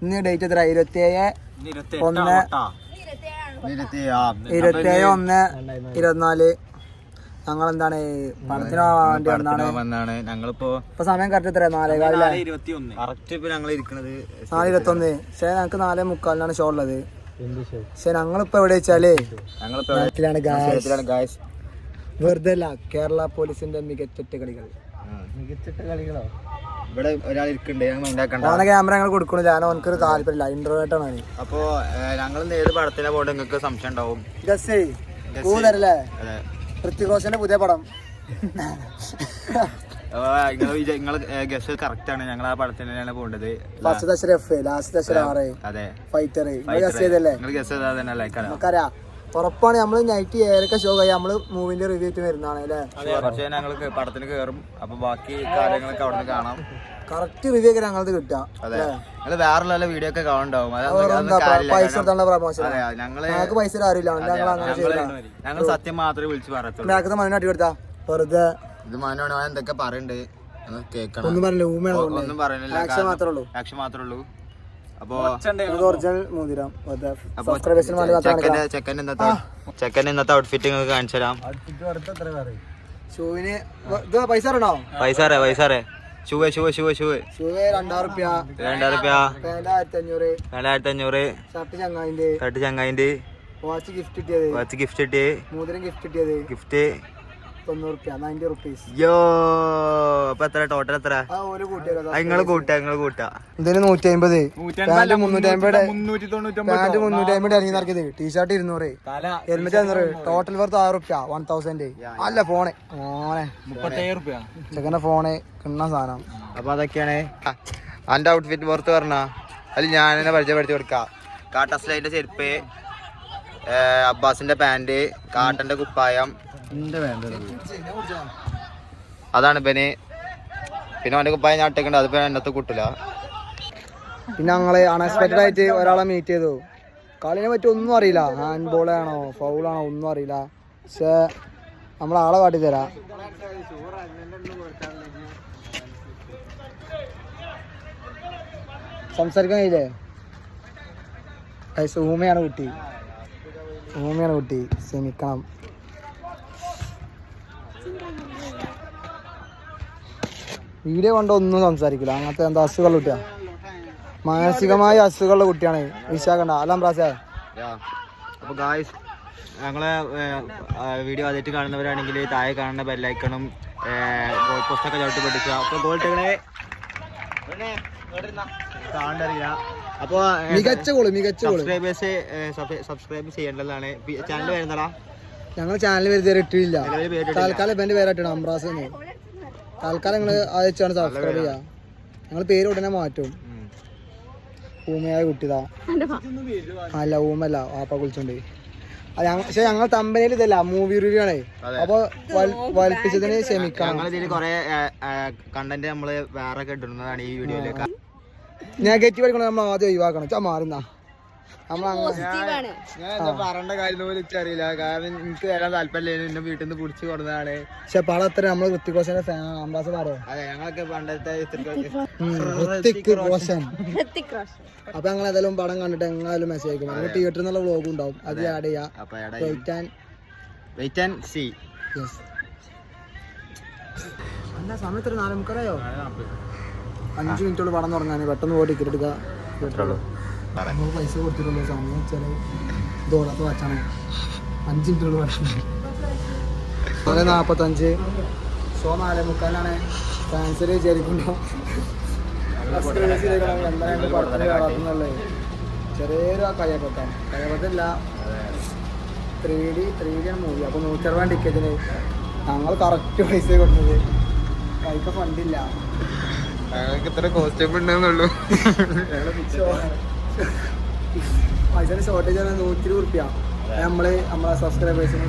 ഇന്ന് ഡേറ്റ് എത്ര? 27/1/24. ഞങ്ങളെന്താണ് പണത്തിന് വേണ്ടി വന്നാണ്. ഞങ്ങളിപ്പോ സമയം കറക്റ്റ് എത്ര? 4:21. പക്ഷെ ഞങ്ങക്ക് 4:45 ഷോ ഉള്ളത്. പക്ഷെ ഞങ്ങളിപ്പോ എവിടെ വെച്ചാല് വെറുതെ അല്ല, കേരള പോലീസിന്റെ മികച്ചിട്ട് കളികളോ ഇവിടെ ഒരാൾ ഇരിക്കുന്നുണ്ട്. ക്യാമറ ഞങ്ങൾ കൊടുക്കണില്ല, ഞാൻ എനിക്കൊരു താല്പര്യമില്ല, ഇൻട്രോവേർട്ട് ആണ്. അപ്പൊ ഞങ്ങൾ ഏത് പടത്തിനെ പോയിട്ട് നിങ്ങൾക്ക് സംശയം ഉണ്ടാവും. കൂതരല്ലേ ഋത്തിക് റോഷന്റെ പുതിയ പടം. നിങ്ങൾ ഗസ് കറക്റ്റ് ആണ്. ഞങ്ങൾ ആ പടത്തിനാണ് പോകേണ്ടത്. നമുക്കറിയാം, ഉറപ്പാണ്. നമ്മള് നൈറ്റ് 7 ഷോ കഴിയും, നമ്മള് മൂവിന്റെ റിവ്യൂ ആയിട്ട് വരുന്നതാണ് അല്ലേ. പക്ഷേ ഞങ്ങൾക്ക് പടത്തിന് കയറും, അപ്പൊ ബാക്കി കാര്യങ്ങളൊക്കെ അവിടെ നിന്ന് കാണാം. കറക്റ്റ് റിവ്യൂ ഒക്കെ ഞങ്ങളത് കിട്ടാം. അതെ, ഞങ്ങള് വേറെ നല്ല വീഡിയോ ഒക്കെ കാണുണ്ടാവും. പൈസ പ്രമോഷൻ ഞങ്ങൾക്ക് പൈസ കാര്യമില്ല. ഞങ്ങൾ സത്യം മാത്രമേ വിളിച്ച് പറയത്തുള്ളൂ. മനുനാട്ടി കൊടുത്താ വെറുതെ ഇത് മനോണോ എന്തൊക്കെ പറയണ്ട് കേൾക്കണം. ഒന്നും പറയില്ല, ഒന്നും പറയുന്നില്ല, ആക്ഷൻ മാത്രമേ ഉള്ളൂ. അപ്പൊ ചെക്കൻ ഇന്നത്തെ ഔട്ട്ഫിറ്റ് നിങ്ങൾക്ക് കാണിച്ചു തരാം. ഷൂവിന് പൈസ പൈസ ഷൂ 2000 ഷർട്ട് ചങ്ങായിന്റെ വാച്ച് ഗിഫ്റ്റ് കിട്ടിയത് ഗിഫ്റ്റ് 90 റുപ്പീസ്. യോ, അപ്പൊ എത്ര ടോട്ടൽ? എത്ര നിങ്ങള് കൂട്ടാ? ഇതിന് 150, 350 ഇറങ്ങി നടക്കിയത്. ടീഷർട്ട് 200, ഹെൽമെറ്റ് 200, ടോട്ടൽ വർത്ത് 6 റുപ്യ, 1000. അല്ല ഫോണ് 37 റുപ്യ ചെക്കന്റെ ഫോണ് കിണ്ണ സാധനം. അപ്പൊ അതൊക്കെയാണ് എന്റെ ഔട്ട്ഫിറ്റ് പുറത്ത് പറഞ്ഞ. അതിൽ ഞാൻ തന്നെ പരിചയപ്പെടുത്തി കൊടുക്കാം. കാട്ടസ്ലൈന്റെ ചെരുപ്പ്, അബ്ബാസിന്റെ പാന്റ്, കാട്ടന്റെ കുപ്പായം, അതാണ് ഇവന്. പിന്നെ അവന്റെ കുപ്പായം ഞാൻ ഇട്ടേക്കണ്ട, അതിപ്പോ എന്നത്തെ കൂട്ടില്ല. പിന്നെ ഞങ്ങള് അൺഎക്സ്പെക്റ്റഡ് ആയിട്ട് ഒരാളെ മീറ്റ് ചെയ്തു. കളിനെ പറ്റി ഒന്നും അറിയില്ല, ഹാൻഡ് ബോളാണോ ഫൗളാണോ ഒന്നും അറിയില്ല. പക്ഷെ നമ്മളാളെ കാട്ടിത്തരാം. സംസാരിക്കാൻ കഴിയില്ലേ? ഊമയാണ് കുട്ടി, ക്ഷമിക്കണം. വീഡിയോ കൊണ്ട് ഒന്നും സംസാരിക്കില്ല, അങ്ങനത്തെ എന്താ അസുഖമുള്ള കുട്ടിയാ, മാനസികമായ അസുഖമുള്ള കുട്ടിയാണ്. വിശാഖണ്ട അല്ലാം പ്രാസേ. അപ്പോൾ ഗായ്സ്, ഞങ്ങളെ വീഡിയോ ആദ്യമായിട്ട് കാണുന്നവരാണെങ്കിൽ താഴെ കാണുന്ന ബെല്ലൈക്കണും പോസ്റ്റൊക്കെ ചവിട്ടി പഠിക്കുക. അപ്പോൾ ഗോൾ ഇട്ടേ കാണണ്ടറിയില്ല. അപ്പോൾ സബ്സ്ക്രൈബ് ചെയ്യേണ്ടതാണ്. ചാനൽ വരുന്നടാ, ഞങ്ങൾ ചാനൽ പേര് ഇട്ടില്ല. തൽക്കാലം ഇവന്റെ പേരായിട്ടാണ് അംബ്രാസ്. തൽക്കാലം നിങ്ങൾ അയച്ചാണ് സബ്സ്ക്രൈബ് ചെയ്യുക. ഞങ്ങൾ പേര് ഉടനെ മാറ്റും. ഊമയായ കുട്ടിതാ അല്ല, ഊമല്ല, വാപ്പ കുളിച്ചോണ്ട്. പക്ഷെ ഞങ്ങൾ തമ്പനയിൽ ഇതല്ല, മൂവി റിവ്യൂ ആണ്. അപ്പൊ വലിപ്പിച്ചതിന് ക്ഷമിക്കാം. കൊറേ കണ്ടന്റ് നമ്മള് വേറെ ഇടുന്നതാണ് ഈ വീഡിയോയിലേക്ക്. നെഗറ്റീവ് ആയിക്കോട്ടെ, നമ്മൾ ആദ്യം ഒഴിവാക്കണം. മാറുന്ന പറയേണ്ട കാര്യം പോലും എനിക്കറിയില്ല. കാരണം എനിക്ക് വരാൻ താല്പര്യമില്ല, എന്നെ വീട്ടിൽ നിന്ന് പിടിച്ചു കൊടുന്നതാണ്. പക്ഷെ പടം അത്ര നമ്മള് ഋത്തിക് റോഷന്റെ അംബാസഡർ. അതെ, ഞങ്ങളൊക്കെ പണ്ടത്തെ ഋത്തിക് റോഷൻ. അപ്പൊ ഞങ്ങൾ ഏതായാലും പടം കണ്ടിട്ട് എങ്ങായാലും മെസ്സേജ് അയക്കും. അങ്ങനെ തിയേറ്ററിൽ നിന്നുള്ള വ്ളോഗും ഉണ്ടാവും, അത് ആഡ് ചെയ്യാം. എന്താ സമയത്ത് 4:30 5 മിനിറ്റോട് പടം തുടങ്ങാൻ. പെട്ടെന്ന് പോയി ടിക്കറ്റ് എടുക്കുക. പൈസ കൊടുത്തിട്ടുള്ളൂ. സമയം വെച്ചാൽ ഇതോളത്ത് വച്ചാണ് 5 മിനിറ്റുള്ള ഭക്ഷണം. 4:45 ഷോ 4:30 ഫാൻസിൽ വിചാരിക്കുന്നുണ്ടോ എന്തായാലും പടത്തിന് കയറാത്തുന്നുള്ളേ. ചെറിയൊരു കയ്യപ്പത്തല്ല 3D ആണ് മൂവി. അപ്പോൾ 160 ടിക്കറ്റിന് ഞങ്ങൾ കറക്റ്റ് പൈസ കൊടുത്തത്. പൈസ ഫണ്ടില്ല, ഞങ്ങൾക്ക് ഇത്ര കോസ്റ്റ്യൂം ഉണ്ടെന്നുള്ളൂ. പൈസയുടെ ഷോർട്ടേജ് ആണ്. 120 റുപ്യ നമ്മളെ സബ്സ്ക്രൈബേഴ്സിന്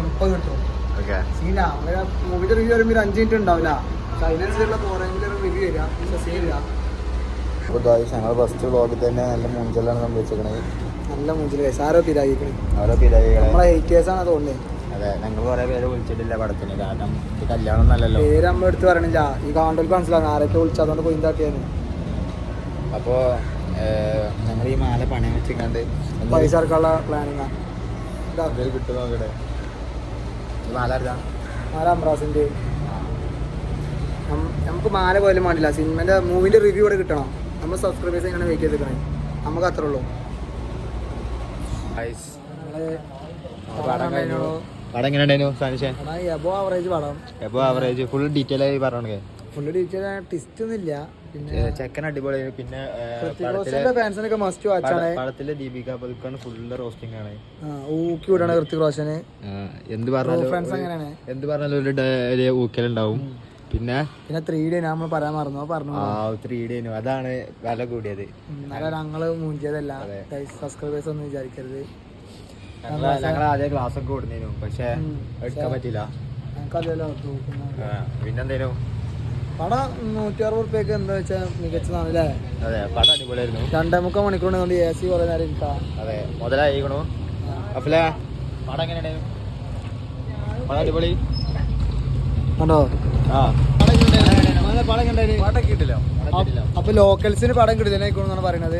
ഇപ്പം കിട്ടും. മൂവിന്റെ റിവ്യൂ വരുമ്പോൾ 5 മിനിറ്റ് ഉണ്ടാവില്ല. അതിനനുസരിച്ചുള്ള പോരെങ്കിലും റിവ്യൂ വരിക, ശരിയില്ല. ഞങ്ങൾ ഫസ്റ്റ് വ്ളോഗിൽ തന്നെ നല്ല മൂഞ്ചലാണ് സംഭവിച്ചേക്കണത്. നല്ല മൂഞ്ചൽ ആരോ പിരായിക്കണേ, നമ്മളെ ഹേറ്റേഴ്സാണ് തോന്നുന്നത്. അതെ, ഞങ്ങൾ കുറെ പേര് വിളിച്ചിട്ടില്ല പടത്തിന്, കാരണം ഈ കല്യാണം നല്ലല്ലോ. പേര് നമ്മൾ എടുത്ത് പറയണില്ല, ഈ കാണുമ്പോൾ മനസ്സിലാകും ആരൊക്കെ വിളിച്ചതുകൊണ്ട് പോയി താട്ടിയാണ്. അപ്പോൾ ഞങ്ങൾ ഈ മാല പണയം വെച്ചിക്കാണ്ട് പൈസ ഇറക്കാനുള്ള പ്ലാനിങ്ങാ കിട്ടും നോക്കട്ടെ. മാല മാല അംബ്രാസിന്റെ. നമുക്ക് മാല പോലും വേണ്ടില്ല, സിനിമന്റെ മൂവിന്റെ റിവ്യൂ ഇവിടെ കിട്ടണം. നമ്മൾ സബ്സ്ക്രൈബേഴ്സ് ഇങ്ങനെ വെയിറ്റ് ചെയ്തിരിക്കണേ, നമുക്ക് അത്രേ ഉള്ളൂ. പടം എങ്ങനെ ഉണ്ടായിരുന്നു സനിഷേ? എബോ ആവറേജ് പടം. Above average. ഫുൾ ഡീറ്റെയിൽ ആയി പറഞ്ഞേ. ഫുള്ള് ഡീറ്റെയിൽ ടിസ്റ്റ് ഒന്നും ഇല്ല. പിന്നെ ചെക്കൻ അടിപൊളി. പിന്നെ ഫാൻസിനൊക്കെ മസ്റ്റ് വാച്ച് ആണ്. പടത്തിലെ ദീപിക പദുക്കോൺ ഫുള്ള് റോസ്റ്റിംഗ് ആണ്. ഊക്കി വിടാണ് ഋത്തിക് റോഷന്. എന്ത് പറഞ്ഞാലും ഒരു ഊക്കലുണ്ടാവും. പിന്നെ 3D നമ്മൾ പറയാൻ മറന്നു പറഞ്ഞു. 3D അതാണ് വില കൂടിയത്. ഞങ്ങള് മൂഞ്ചിയതല്ല, സബ്സ്ക്രൈബേഴ്സ് ഒന്നും വിചാരിക്കരുത്. ഞങ്ങൾ ആദ്യം ക്ലാസ് ഒക്കെ കൊടുന്നേനു, പക്ഷെ എടുക്കാൻ പറ്റില്ല. പിന്നെന്തേനു പടം 160 റുപ്യക്ക് എന്താ വെച്ചാൽ മികച്ചതാണ് അല്ലേ? അതെ, പടം അടിപൊളിയായിരുന്നു. 2.25 മണിക്കൂർ കൊണ്ട് AC കുറെ നേരം ഇരിക്കാം. അതെ, മുതലായിക്കണു. അഫ്ലെ പടം എങ്ങനെയാണ്? പടം അടിപൊളി കണ്ടോ? പടം കിട്ടില്ല. അപ്പൊ ലോക്കൽസിന് പടം കിട്ടില്ലെന്നാണ് പറയണത്.